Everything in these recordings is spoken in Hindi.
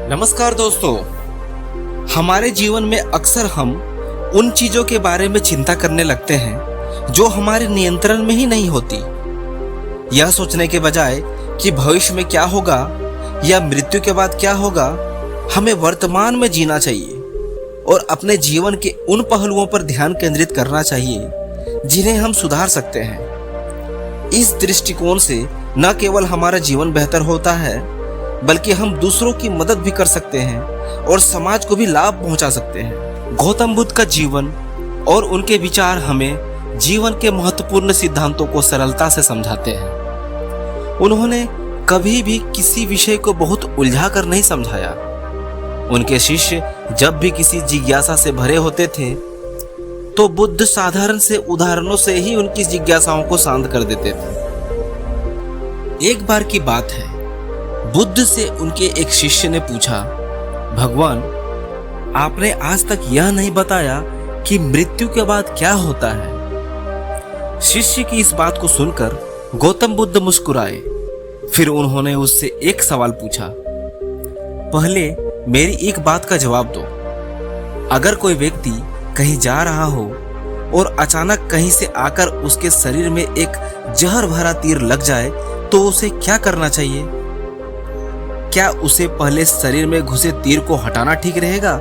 नमस्कार दोस्तों। हमारे जीवन में अक्सर हम उन चीजों के बारे में चिंता करने लगते हैं जो हमारे नियंत्रण में ही नहीं होती। यह सोचने के बजाय कि भविष्य में क्या होगा या मृत्यु के बाद क्या होगा, हमें वर्तमान में जीना चाहिए और अपने जीवन के उन पहलुओं पर ध्यान केंद्रित करना चाहिए जिन्हें हम सुधार सकते हैं। इस दृष्टिकोण से न केवल हमारा जीवन बेहतर होता है, बल्कि हम दूसरों की मदद भी कर सकते हैं और समाज को भी लाभ पहुंचा सकते हैं। गौतम बुद्ध का जीवन और उनके विचार हमें जीवन के महत्वपूर्ण सिद्धांतों को सरलता से समझाते हैं। उन्होंने कभी भी किसी विषय को बहुत उलझा कर नहीं समझाया। उनके शिष्य जब भी किसी जिज्ञासा से भरे होते थे तो बुद्ध साधारण से उदाहरणों से ही उनकी जिज्ञासाओं को शांत कर देते थे। एक बार की बात है, बुद्ध से उनके एक शिष्य ने पूछा, भगवान, आपने आज तक यह नहीं बताया कि मृत्यु के बाद क्या होता है। शिष्य की इस बात को सुनकर गौतम बुद्ध मुस्कुराए। फिर उन्होंने उससे एक सवाल पूछा, पहले मेरी एक बात का जवाब दो। अगर कोई व्यक्ति कहीं जा रहा हो और अचानक कहीं से आकर उसके शरीर में एक जहर भरा तीर लग जाए तो उसे क्या करना चाहिए? क्या उसे पहले शरीर में घुसे तीर को हटाना ठीक रहेगा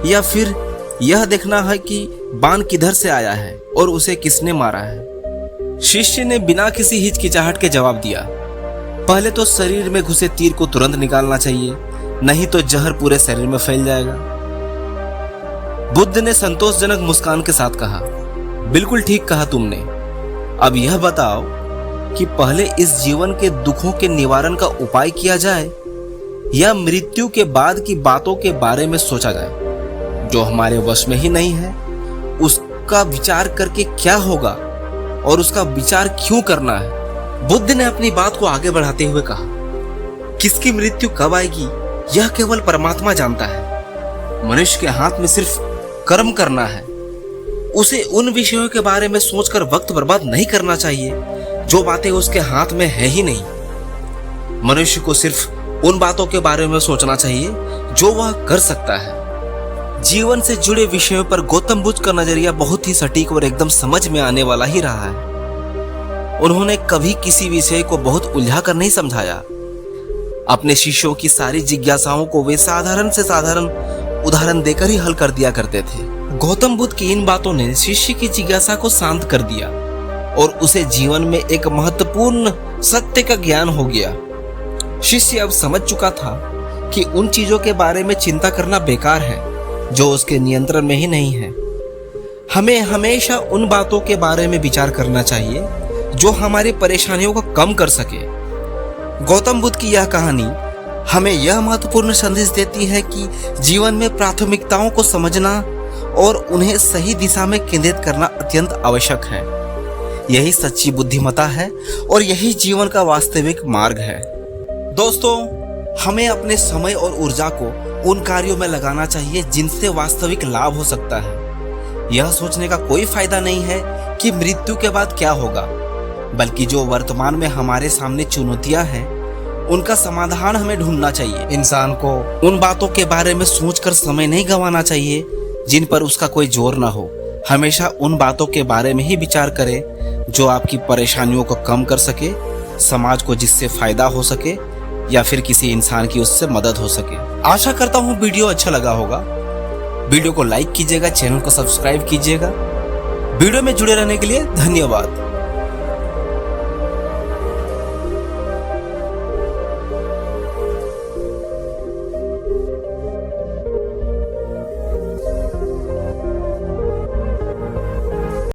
या फिर यह देखना है कि बाण किधर से आया है और उसे किसने मारा है? शिष्य ने बिना किसी हिचकिचाहट के जवाब दिया, पहले तो शरीर में घुसे तीर को तुरंत निकालना चाहिए, नहीं तो जहर पूरे शरीर में फैल जाएगा। बुद्ध ने संतोषजनक मुस्कान के साथ कहा, बिल्कुल ठीक कहा तुमने। अब यह बताओ कि पहले इस जीवन के दुखों के निवारण का उपाय किया जाए या मृत्यु के बाद की बातों के बारे में सोचा जाए जो हमारे वश में ही नहीं है। उसका विचार करके क्या होगा और उसका विचार क्यों करना है? बुद्ध ने अपनी बात को आगे बढ़ाते हुए कहा, किसकी मृत्यु कब आएगी यह केवल परमात्मा जानता है। मनुष्य के हाथ में सिर्फ कर्म करना है। उसे उन विषयों के बारे में सोचकर वक्त बर्बाद नहीं करना चाहिए जो बातें उसके हाथ में है ही नहीं। मनुष्य को सिर्फ उन बातों के बारे में सोचना चाहिए जो वह कर सकता है। जीवन से जुड़े विषयों पर गौतम बुद्ध का नजरिया बहुत ही सटीक और एकदम समझ में आने वाला ही रहा है। उन्होंने कभी किसी विषय को बहुत उलझा कर नहीं समझाया। अपने शिष्यों की सारी जिज्ञासाओं को वे साधारण से साधारण उदाहरण देकर ही हल कर दिया करते थे। गौतम बुद्ध की इन बातों ने शिष्य की जिज्ञासा को शांत कर दिया और उसे जीवन में एक महत्वपूर्ण सत्य का ज्ञान हो गया। शिष्य अब समझ चुका था कि उन चीजों के बारे में चिंता करना बेकार है जो उसके नियंत्रण में ही नहीं है। हमें हमेशा उन बातों के बारे में विचार करना चाहिए जो हमारी परेशानियों को कम कर सके। गौतम बुद्ध की यह कहानी हमें यह महत्वपूर्ण संदेश देती है कि जीवन में प्राथमिकताओं को समझना और उन्हें सही दिशा में केंद्रित करना अत्यंत आवश्यक है। यही सच्ची बुद्धिमत्ता है और यही जीवन का वास्तविक मार्ग है। दोस्तों, हमें अपने समय और ऊर्जा को उन कार्यों में लगाना चाहिए जिनसे वास्तविक लाभ हो सकता है। यह सोचने का कोई फायदा नहीं है कि मृत्यु के बाद क्या होगा, बल्कि जो वर्तमान में हमारे सामने चुनौतियां हैं उनका समाधान हमें ढूंढना चाहिए। इंसान को उन बातों के बारे में सोचकर समय नहीं गंवाना चाहिए जिन पर उसका कोई जोर ना हो। हमेशा उन बातों के बारे में ही विचार करें जो आपकी परेशानियों को कम कर सके, समाज को जिससे फायदा हो सके या फिर किसी इंसान की उससे मदद हो सके। आशा करता हूँ वीडियो अच्छा लगा होगा। वीडियो को लाइक कीजिएगा, चैनल को सब्सक्राइब कीजिएगा। वीडियो में जुड़े रहने के लिए धन्यवाद।